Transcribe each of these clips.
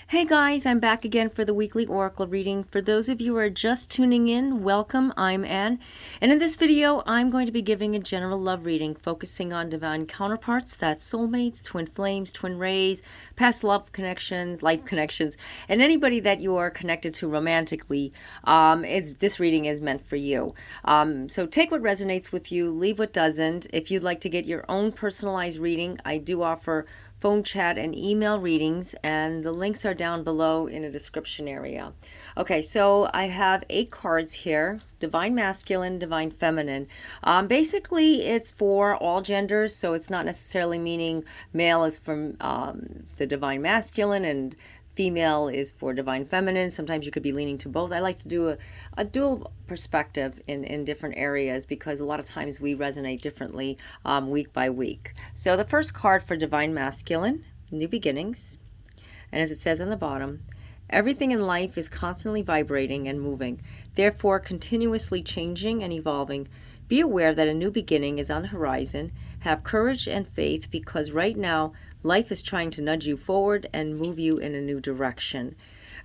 Hey guys, I'm back again for the weekly oracle reading. For those of you who are just tuning in, welcome. I'm Anne, and in this video I'm going to be giving a general love reading focusing on divine counterparts, that's soulmates, twin flames, twin rays, past love connections, life connections, and anybody that you are connected to romantically. This reading is meant for you. So take what resonates with you, leave what doesn't. If you'd like to get your own personalized reading, I do offer phone chat and email readings, and the links are down below in a description area. Okay, so I have 8 cards here: divine masculine, divine feminine. Basically it's for all genders, so it's not necessarily meaning male is from the divine masculine and female is for divine feminine. Sometimes you could be leaning to both. I like to do a dual perspective in different areas because a lot of times we resonate differently week by week. So the first card for divine masculine, new beginnings. And as it says on the bottom, everything in life is constantly vibrating and moving, therefore continuously changing and evolving. Be aware that a new beginning is on the horizon. Have courage and faith because right now life is trying to nudge you forward and move you in a new direction.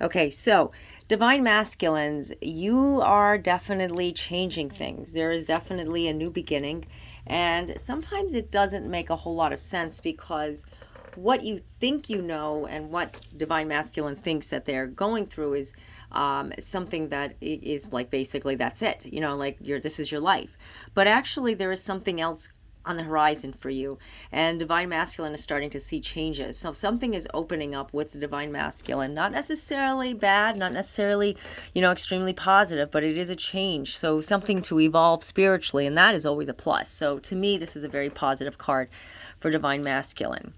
Okay, so divine masculines, you are definitely changing things. There is definitely a new beginning, and sometimes it doesn't make a whole lot of sense because what you think you know and what divine masculine thinks that they're going through is something that is like basically that's it, you know, like this is your life. But actually there is something else on the horizon for you, and divine masculine is starting to see changes. So something is opening up with the divine masculine, not necessarily bad, not necessarily, you know, extremely positive, but it is a change. So something to evolve spiritually, and that is always a plus. So to me, this is a very positive card for divine masculine.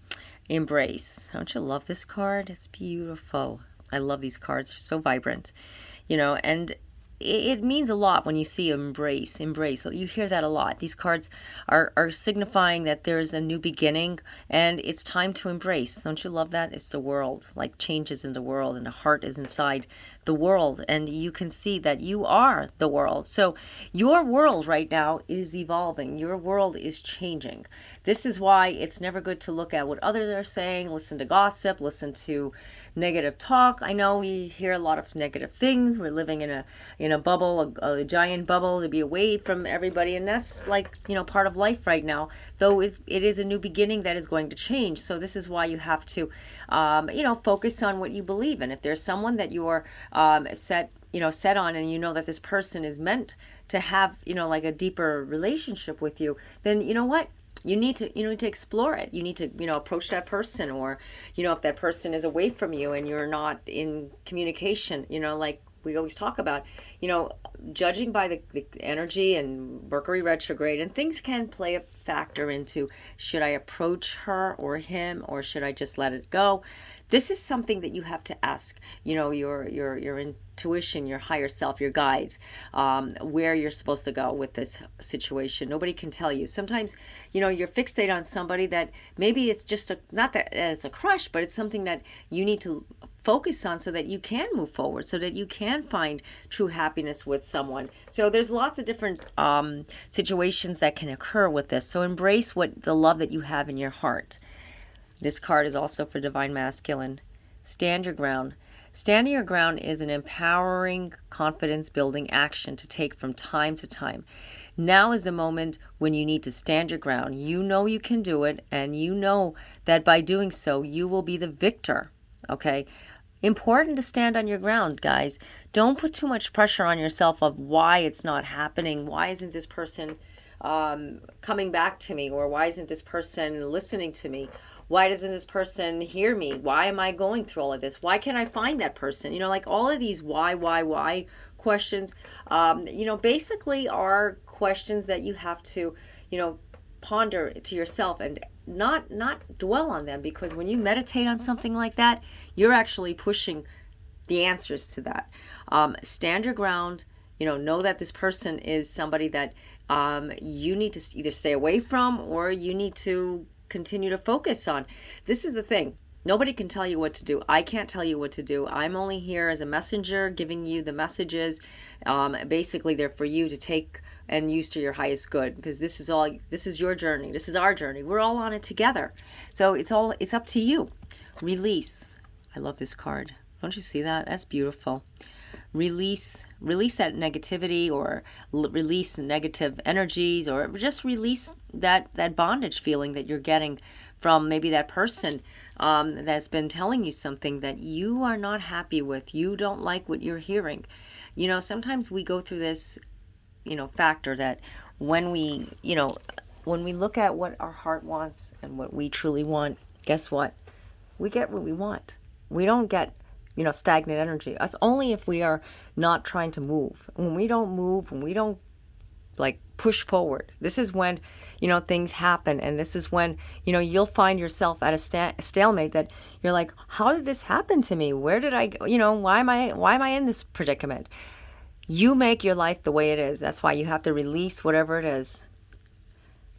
Embrace. Don't you love this card? It's beautiful. I love these cards. They're so vibrant, you know, and it means a lot when you see embrace. You hear that a lot. These cards are signifying that there's a new beginning and it's time to embrace. Don't you love that? It's the world, like changes in the world, and the heart is inside the world, and you can see that you are the world. So your world right now is evolving. Your world is changing. This is why it's never good to look at what others are saying, listen to gossip, listen to negative talk. I know we hear a lot of negative things. We're living in a bubble, a giant bubble, to be away from everybody, and that's like, you know, part of life right now, though it is a new beginning that is going to change. So this is why you have to you know, focus on what you believe in. If there's someone that you're set on, and you know that this person is meant to have, you know, like a deeper relationship with you, then you know what, you need to explore it. You need to, you know, approach that person, or, you know, if that person is away from you and you're not in communication, you know, like we always talk about, you know, judging by the energy and Mercury retrograde, and things can play a factor into, should I approach her or him, or should I just let it go? This is something that you have to ask, you know, your intuition, your higher self, your guides, where you're supposed to go with this situation. Nobody can tell you. Sometimes, you know, you're fixated on somebody that maybe it's just not that it's a crush, but it's something that you need to focus on so that you can move forward, so that you can find true happiness with someone. So there's lots of different situations that can occur with this. So embrace the love that you have in your heart. This card is also for divine masculine. Stand your ground. Standing your ground is an empowering, confidence-building action to take from time to time. Now is the moment when you need to stand your ground. You know you can do it, and you know that by doing so, you will be the victor. Okay? Important to stand on your ground, guys. Don't put too much pressure on yourself of why it's not happening. Why isn't this person coming back to me? Or why isn't this person listening to me? Why doesn't this person hear me? Why am I going through all of this? Why can't I find that person? You know, like all of these why questions, you know, basically are questions that you have to, you know, ponder to yourself and not dwell on them, because when you meditate on something like that, you're actually pushing the answers to that. Stand your ground. You know that this person is somebody that you need to either stay away from, or you need to continue to focus on. This is the thing. Nobody can tell you what to do. I can't tell you what to do. I'm only here as a messenger, giving you the messages. Basically, they're for you to take and use to your highest good, because this is your journey. This is our journey. We're all on it together. So it's up to you. Release. I love this card. Don't you see that? That's beautiful. Release that negativity, or release negative energies, or just release that bondage feeling that you're getting from maybe that person that's been telling you something that you are not happy with. You don't like what you're hearing. Sometimes we go through this factor that when we look at what our heart wants and what we truly want, guess what? We get what we want. We don't get stagnant energy. That's only if we are not trying to move. When we don't move, when we don't push forward, this is when things happen. And this is when you'll find yourself at a stalemate, that you're like, how did this happen to me? Where did I go? Why am I in this predicament? You make your life the way it is. That's why you have to release whatever it is.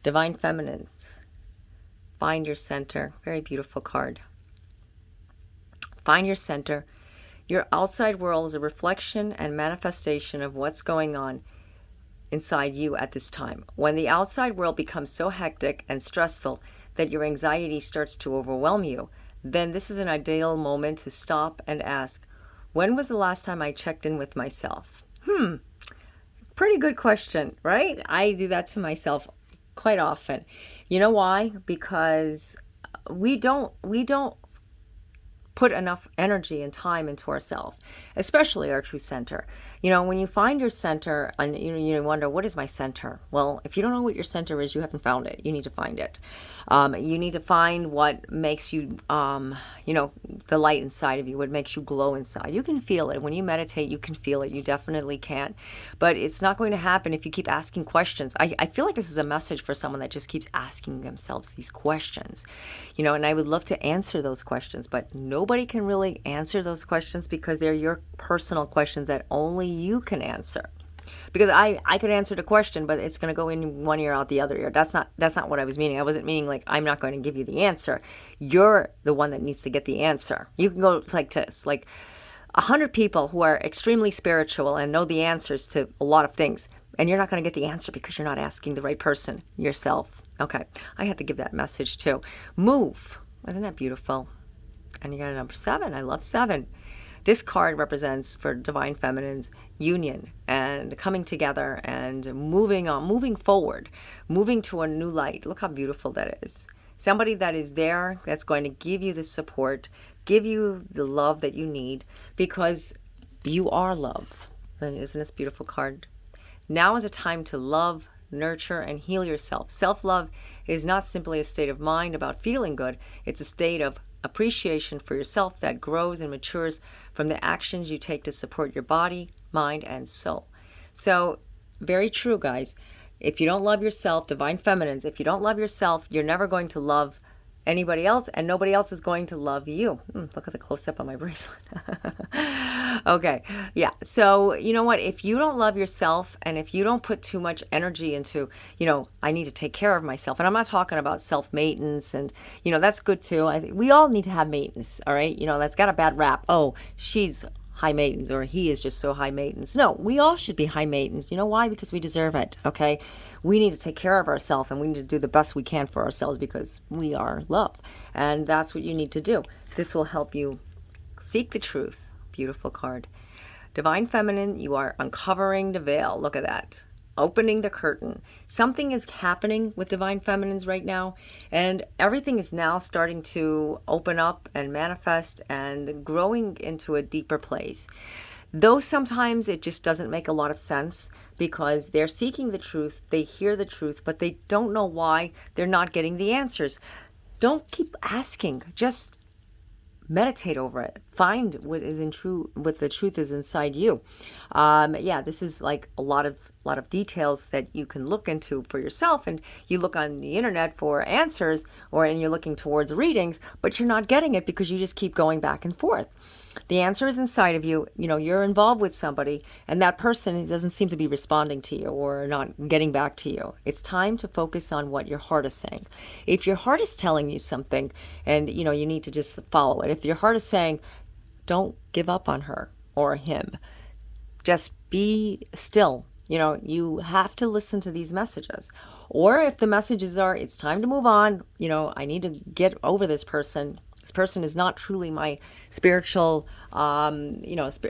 Divine Feminine, find your center. Very beautiful card. Find your center. Your outside world is a reflection and manifestation of what's going on inside you at this time. When the outside world becomes so hectic and stressful that your anxiety starts to overwhelm you, then this is an ideal moment to stop and ask, when was the last time I checked in with myself? Pretty good question, right? I do that to myself quite often. You know why? Because we don't put enough energy and time into ourselves, especially our true center. When you find your center, and you wonder, what is my center? Well, if you don't know what your center is, you haven't found it. You need to find it. You need to find what makes you, the light inside of you, what makes you glow inside. You can feel it. When you meditate, you can feel it. You definitely can. But it's not going to happen if you keep asking questions. I feel like this is a message for someone that just keeps asking themselves these questions. And I would love to answer those questions, but nobody can really answer those questions because they're your personal questions that only you can answer. Because I could answer the question, but it's going to go in one ear out the other ear. That's not what I was meaning. I wasn't meaning I'm not going to give you the answer. You're the one that needs to get the answer. You can go like this, 100 people who are extremely spiritual and know the answers to a lot of things, and you're not going to get the answer because you're not asking the right person, yourself. Okay, I had to give that message too. Move. Isn't that beautiful? And you got a number 7. I love 7. This card represents, for Divine Feminine's, union and coming together and moving on, moving forward, moving to a new light. Look how beautiful that is. Somebody that is there, that's going to give you the support, give you the love that you need, because you are love. And isn't this a beautiful card? Now is a time to love, nurture, and heal yourself. Self-love is not simply a state of mind about feeling good. It's a state of appreciation for yourself that grows and matures from the actions you take to support your body, mind, and soul. So, very true, guys. If you don't love yourself, Divine Feminines, if you don't love yourself, you're never going to love anybody else, and nobody else is going to love you. Look at the close-up on my bracelet. Okay, yeah. So, you know what? If you don't love yourself, and if you don't put too much energy into, I need to take care of myself, and I'm not talking about self-maintenance, and, that's good too. I think we all need to have maintenance, all right? That's got a bad rap. Oh, she's high maintenance, or he is just so high maintenance. No, we all should be high maintenance. You know why? Because we deserve it, okay? We need to take care of ourselves, and we need to do the best we can for ourselves because we are love. And that's what you need to do. This will help you seek the truth. Beautiful card. Divine Feminine, you are uncovering the veil. Look at that. Opening the curtain. Something is happening with Divine Feminines right now, and everything is now starting to open up and manifest and growing into a deeper place. Though sometimes it just doesn't make a lot of sense because they're seeking the truth, they hear the truth, but they don't know why they're not getting the answers. Don't keep asking. Just meditate over it. Find what the truth is inside you. This is like a lot of details that you can look into for yourself, and you look on the internet for answers, and you're looking towards readings, but you're not getting it because you just keep going back and forth. The answer is inside of you. You're involved with somebody, and that person doesn't seem to be responding to you or not getting back to you. It's time to focus on what your heart is saying. If your heart is telling you something, and you need to just follow it. If your heart is saying, don't give up on her or him, just be still. You have to listen to these messages. Or if the messages are, it's time to move on, I need to get over this person, this person is not truly my spiritual,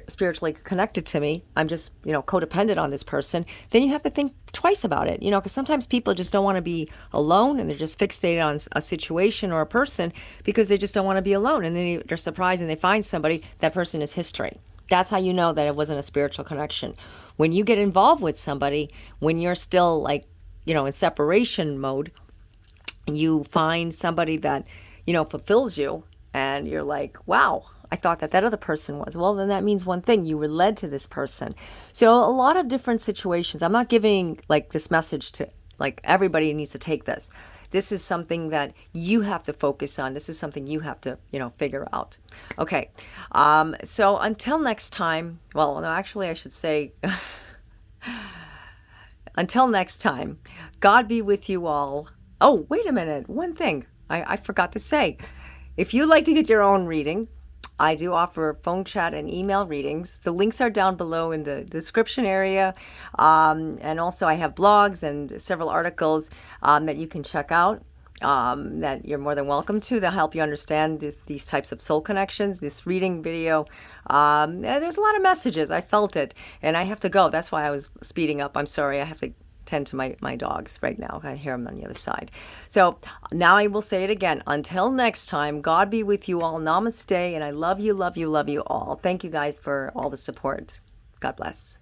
spiritually connected to me. I'm just, codependent on this person. Then you have to think twice about it, because sometimes people just don't want to be alone, and they're just fixated on a situation or a person because they just don't want to be alone. And then they're surprised and they find somebody. That person is history. That's how you know that it wasn't a spiritual connection. When you get involved with somebody, when you're still like, in separation mode, you find somebody that, fulfills you, and you're like, wow, I thought that other person was. Well, then that means one thing: you were led to this person. So a lot of different situations. I'm not giving like this message to like everybody needs to take this. This is something that you have to focus on. This is something you have to, figure out. Okay. So until next time, well, no, actually I should say, until next time, God be with you all. Oh, wait a minute. One thing I forgot to say. If you'd like to get your own reading, I do offer phone chat and email readings. The links are down below in the description area. And also I have blogs and several articles that you can check out, that you're more than welcome to. They'll help you understand these types of soul connections. This reading video, there's a lot of messages. I felt it. And I have to go. That's why I was speeding up. I'm sorry. I have to tend to my dogs right now. I hear them on the other side. So now I will say it again. Until next time, God be with you all. Namaste. And I love you, love you, love you all. Thank you guys for all the support. God bless.